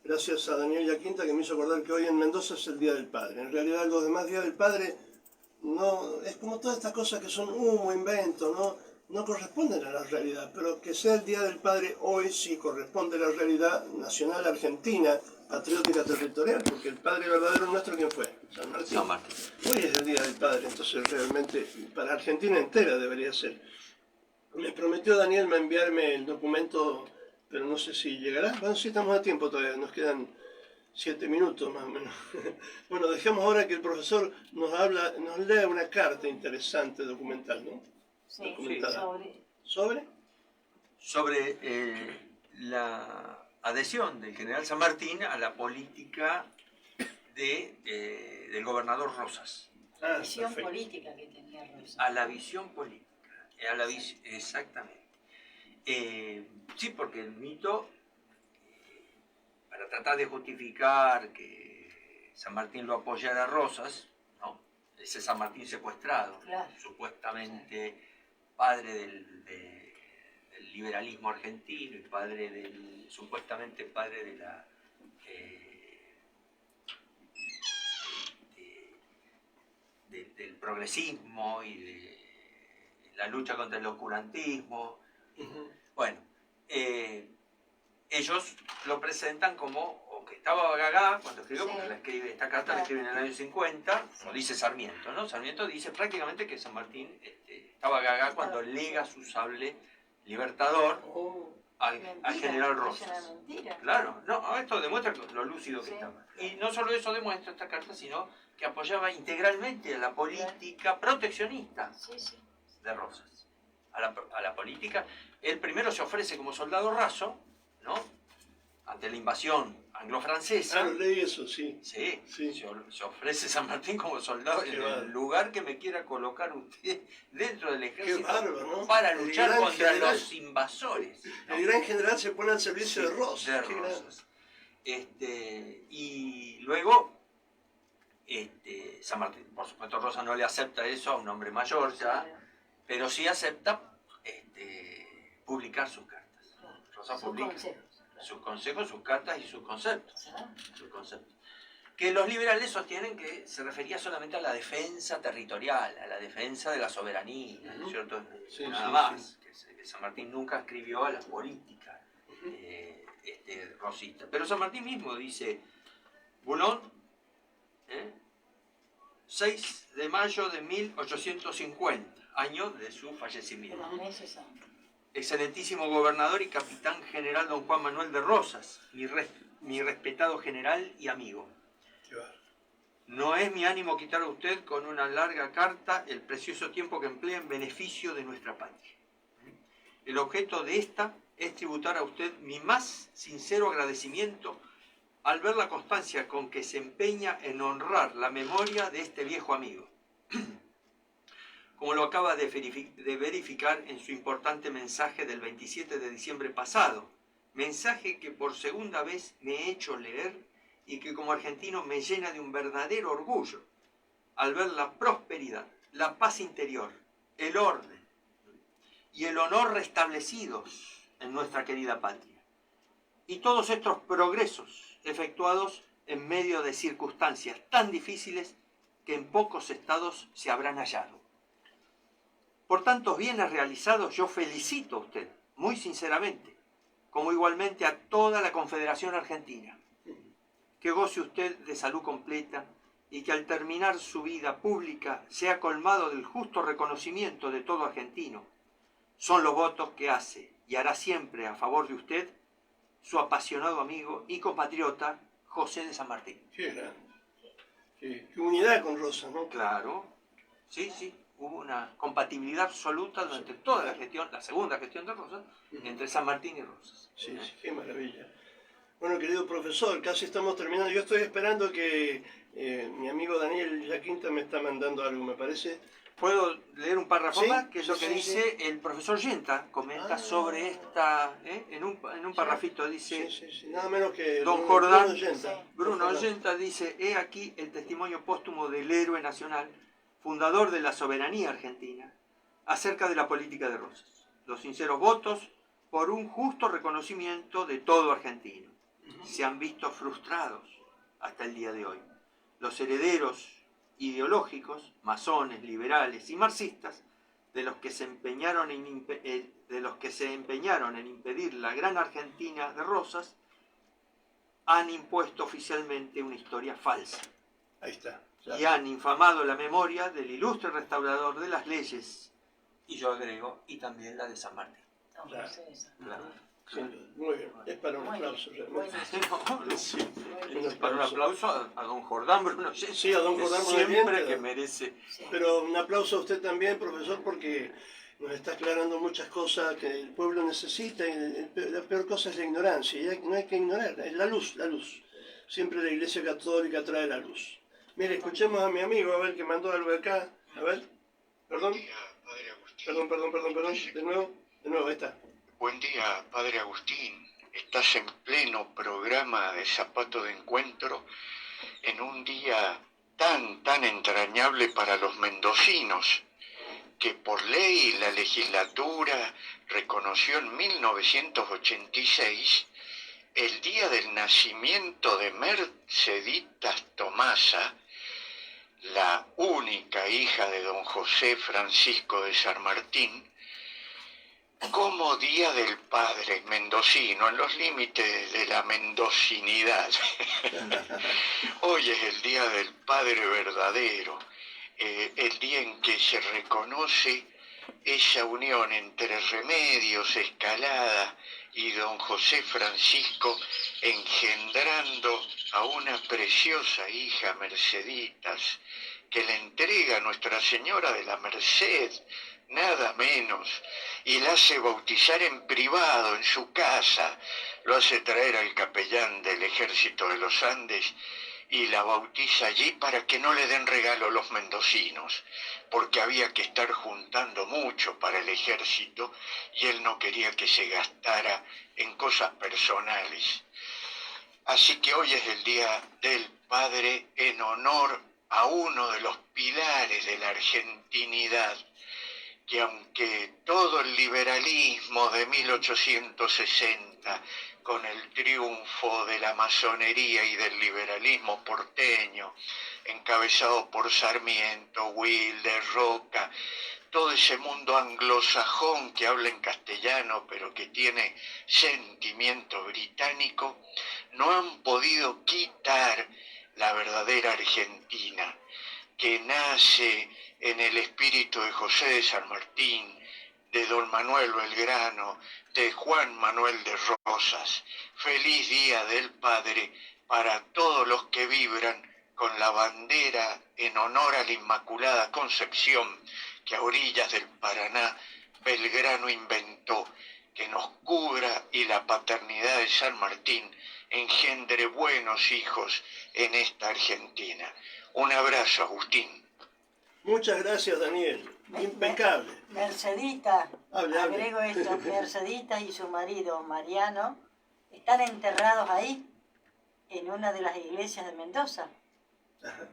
gracias a Daniel Yaquinta que me hizo acordar que hoy en Mendoza es el Día del Padre. En realidad los demás Días del Padre no, es como todas estas cosas que son humo, invento, no corresponden a la realidad, pero que sea el Día del Padre hoy sí corresponde a la realidad nacional argentina, patriótica, territorial, porque el Padre verdadero nuestro, ¿quién fue? San Martín. San Martín. Hoy es el Día del Padre, entonces realmente para Argentina entera debería ser. Me prometió Daniel enviarme el documento, pero no sé si llegará. Bueno, sí, estamos a tiempo todavía, nos quedan 7 minutos más o menos. Bueno, dejemos ahora que el profesor nos lea una carta interesante documental, ¿no? Sí, Documentada. sobre. Sobre la adhesión del general San Martín a la política del gobernador Rosas, Ah, Visión perfecto. política que tenía Rosa. a la visión política, exactamente. Sí, porque el mito, para tratar de justificar que San Martín lo apoyara a Rosas, ¿no? Ese San Martín secuestrado, Claro. supuestamente padre del liberalismo argentino y supuestamente padre de la del progresismo y de la lucha contra el oscurantismo. Ujú. Bueno, ellos lo presentan como o que estaba Gagá cuando escribió, Sí. porque esta carta la escribe en el año 50, como dice Sarmiento, ¿no? Sarmiento dice prácticamente que San Martín estaba Gagá cuando lega su sable libertador Oh, al Mentira, general es Rosas. una mentira. Claro, no, esto demuestra lo lúcido que Sí. estaba. Y no solo eso demuestra esta carta, sino que apoyaba integralmente a la política proteccionista Sí, sí. de Rosas. A la política, él primero se ofrece como soldado raso, ¿no? Ante la invasión anglo-francesa. lo leí eso, sí. Sí, Sí. se ofrece San Martín como soldado Qué en bárbaro. el lugar que me quiera colocar usted dentro del Qué ejército bárbaro, ¿no? para El luchar gran contra general. los invasores, ¿no? El gran general se pone al servicio de Rosas. De Qué gran- Rosas. Y luego, San Martín, por supuesto, Rosas no le acepta eso a un hombre mayor ya, pero sí acepta publicar sus cartas. Rosas Son publica consejos. sus consejos, sus cartas y sus conceptos. ¿Ah? Sus conceptos. Que los liberales sostienen que se refería solamente a la defensa territorial, a la defensa de la soberanía, ¿no es cierto? Sí, Nada sí, más. Que San Martín nunca escribió a la política rosista. Pero San Martín mismo dice, Boulogne, 6 de mayo de 1850, año de su fallecimiento. Los meses antes. Excelentísimo gobernador y capitán general don Juan Manuel de Rosas, mi respetado general y amigo. Qué bárbaro. No es mi ánimo quitar a usted con una larga carta el precioso tiempo que emplea en beneficio de nuestra patria. El objeto de esta es tributar a usted mi más sincero agradecimiento al ver la constancia con que se empeña en honrar la memoria de este viejo amigo. Como lo acaba de verificar en su importante mensaje del 27 de diciembre pasado, mensaje que por segunda vez me he hecho leer y que como argentino me llena de un verdadero orgullo al ver la prosperidad, la paz interior, el orden y el honor restablecidos en nuestra querida patria. Y todos estos progresos efectuados en medio de circunstancias tan difíciles que en pocos estados se habrán hallado. Por tantos bienes realizados, yo felicito a usted, muy sinceramente, como igualmente a toda la Confederación Argentina. Que goce usted de salud completa y que al terminar su vida pública sea colmado del justo reconocimiento de todo argentino. Son los votos que hace y hará siempre a favor de usted su apasionado amigo y compatriota José de San Martín. Qué grande. Qué unidad con Rosas, ¿no? Claro, sí, hubo una compatibilidad absoluta durante toda la gestión, la segunda gestión de Rosas, entre San Martín y Rosas. Sí, qué maravilla. Bueno, querido profesor, casi estamos terminando. Yo estoy esperando que mi amigo Daniel Yaquinta me está mandando algo, me parece. ¿Puedo leer un párrafo Sí, más? Que es lo que sí, dice el profesor Yenta, comenta sobre esta, en un parrafito dice, Sí, nada menos que Don Jordán, Bruno Yenta. Yenta dice, he aquí el testimonio póstumo del héroe nacional, fundador de la soberanía argentina, acerca de la política de Rosas. Los sinceros votos por un justo reconocimiento de todo argentino. Se han visto frustrados hasta el día de hoy. Los herederos ideológicos, masones, liberales y marxistas, de los que se empeñaron en impedir la gran Argentina de Rosas, han impuesto oficialmente una historia falsa. Ahí está. Y han infamado la memoria del ilustre restaurador de las leyes, y yo agrego, y también la de San Martín. Don Claro. José de San Claro. Martín. Sin duda. Muy bien. Es para un Muy aplauso. bien, realmente. Sí. Para un aplauso a don Jordán Bruno Yenta, Sí, a don Jordán Bruno siempre Yenta. que merece. Sí. Pero un aplauso a usted también, profesor, porque nos está aclarando muchas cosas que el pueblo necesita. Y la peor cosa es la ignorancia. Y no hay que ignorar, es la luz, la luz. Siempre la Iglesia Católica trae la luz. Mire, escuchemos a mi amigo, a ver, que mandó algo acá. A ver. Perdón. Buen día, Padre Agustín. Perdón. De nuevo, ahí está. Buen día, Padre Agustín. Estás en pleno programa de Zapato de Encuentro en un día tan entrañable para los mendocinos, que por ley la legislatura reconoció en 1986 el día del nacimiento de Merceditas Tomasa, la única hija de don José Francisco de San Martín, como Día del Padre mendocino, en los límites de la mendocinidad. Hoy es el Día del Padre verdadero, el día en que se reconoce esa unión entre Remedios, Escalada y don José Francisco, engendrando a una preciosa hija, Merceditas, que le entrega a Nuestra Señora de la Merced, nada menos, y la hace bautizar en privado, en su casa, lo hace traer al capellán del Ejército de los Andes y la bautiza allí para que no le den regalo los mendocinos, porque había que estar juntando mucho para el ejército y él no quería que se gastara en cosas personales. Así que hoy es el Día del Padre en honor a uno de los pilares de la argentinidad, que aunque todo el liberalismo de 1860, con el triunfo de la masonería y del liberalismo porteño, encabezado por Sarmiento, Wilde, Roca, todo ese mundo anglosajón que habla en castellano pero que tiene sentimiento británico, no han podido quitar la verdadera Argentina, que nace en el espíritu de José de San Martín, de don Manuel Belgrano, de Juan Manuel de Rosas. Feliz Día del Padre para todos los que vibran con la bandera en honor a la Inmaculada Concepción, que a orillas del Paraná Belgrano inventó, que nos cubra y la paternidad de San Martín engendre buenos hijos en esta Argentina. Un abrazo, Agustín. Muchas gracias, Daniel. Impecable. Mercedita, Hable. agrego esto, Mercedita y su marido Mariano están enterrados ahí, en una de las iglesias de Mendoza. Ajá.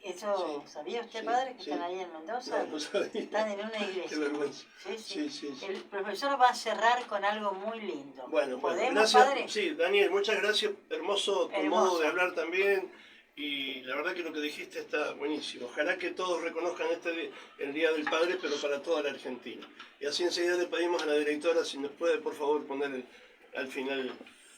Eso, Sí. ¿sabía usted, Sí, padre, que sí. están ahí en Mendoza? No, no sabía. Están en una iglesia. Qué vergüenza. Sí, sí. Sí. El profesor va a cerrar con algo muy lindo. Bueno, ¿Podemos, gracias. padre? Sí, Daniel, muchas gracias. Hermoso tu Hermoso. modo de hablar también. Y la verdad que lo que dijiste está buenísimo. Ojalá que todos reconozcan el Día del Padre, pero para toda la Argentina. Y así enseguida le pedimos a la directora si nos puede, por favor, poner al final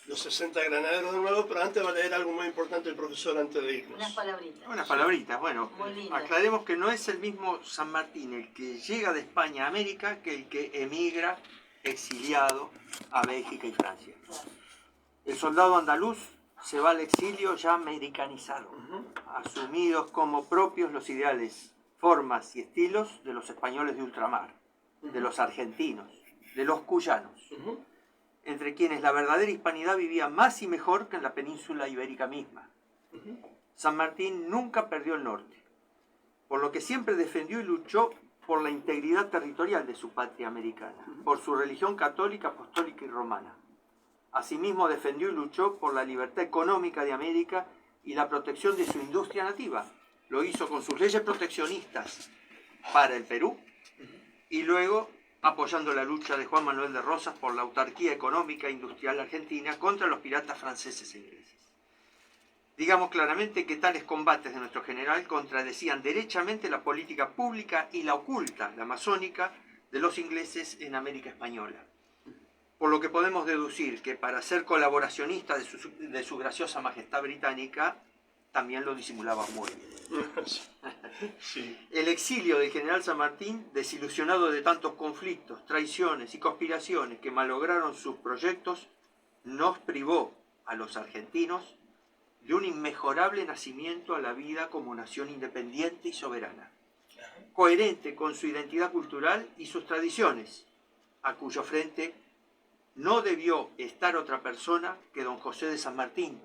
los 60 granaderos de nuevo, pero antes va a leer algo muy importante el profesor antes de irnos. Unas palabritas. Unas palabritas, bueno, Muy lindas. aclaremos que no es el mismo San Martín el que llega de España a América que el que emigra exiliado a Bélgica y Francia. Claro. El soldado andaluz se va al exilio ya americanizado, asumidos como propios los ideales, formas y estilos de los españoles de ultramar, de los argentinos, de los cuyanos, entre quienes la verdadera hispanidad vivía más y mejor que en la península ibérica misma. San Martín nunca perdió el norte, por lo que siempre defendió y luchó por la integridad territorial de su patria americana, por su religión católica, apostólica y romana. Asimismo defendió y luchó por la libertad económica de América y la protección de su industria nativa. Lo hizo con sus leyes proteccionistas para el Perú y luego apoyando la lucha de Juan Manuel de Rosas por la autarquía económica e industrial argentina contra los piratas franceses e ingleses. Digamos claramente que tales combates de nuestro general contradecían derechamente la política pública y la oculta, la masónica, de los ingleses en América Española. Por lo que podemos deducir que para ser colaboracionista de su graciosa majestad británica, también lo disimulaba muy bien. Sí. El exilio del general San Martín, desilusionado de tantos conflictos, traiciones y conspiraciones que malograron sus proyectos, nos privó a los argentinos de un inmejorable nacimiento a la vida como nación independiente y soberana, coherente con su identidad cultural y sus tradiciones, a cuyo frente no debió estar otra persona que don José de San Martín,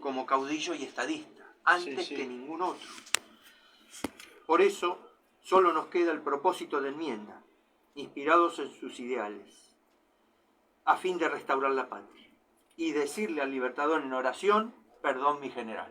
como caudillo y estadista, antes Sí. que ningún otro. Por eso, solo nos queda el propósito de enmienda, inspirados en sus ideales, a fin de restaurar la patria, y decirle al libertador en oración, perdón mi general.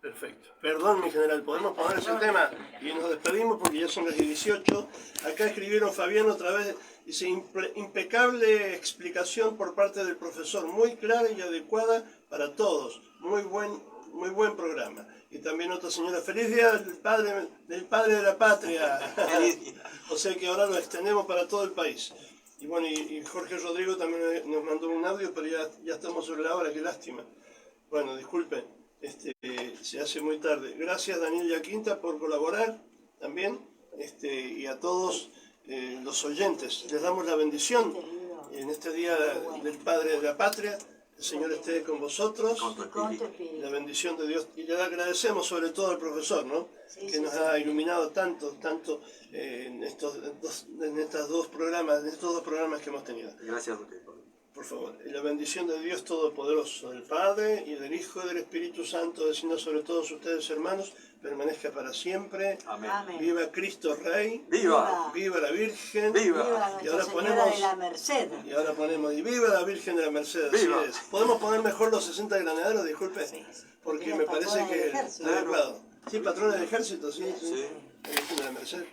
Perfecto. Perdón, mi general, podemos poner ese tema y nos despedimos porque ya son las 18. Acá escribieron Fabián otra vez, dice impecable explicación por parte del profesor, muy clara y adecuada para todos. Muy buen programa. Y también otra señora, feliz día del padre de la patria. O sea que ahora lo extendemos para todo el país. Y bueno, y Jorge Rodrigo también nos mandó un audio, pero ya estamos sobre la hora, qué lástima. Bueno, disculpen. Se hace muy tarde. Gracias Daniel Yaquinta por colaborar también y a todos los oyentes. Les damos la bendición en este día del Padre de la Patria. El Señor esté con vosotros. Con tu Con tu espíritu. espíritu. La bendición de Dios. Y le agradecemos sobre todo al profesor, ¿no? Sí, Que nos ha iluminado tanto en estos dos programas que hemos tenido. Gracias a usted. Por favor, y la bendición de Dios Todopoderoso, del Padre y del Hijo y del Espíritu Santo, descienda sobre todos ustedes, hermanos, permanezca para siempre. Amén. Amén. Viva Cristo Rey, ¡Viva! viva la Virgen, ¡Viva! Viva Y ahora Nuestra Señora ponemos- de la Merced. y ahora ponemos, y viva la Virgen de la Merced, así ¡Viva! es. ¿Podemos poner mejor los 60 granaderos? Disculpe, Sí. porque Es me la parece patrona del que ejército. es adecuado. Sí, patrona del ejército, sí. Sí. La Virgen de la Merced.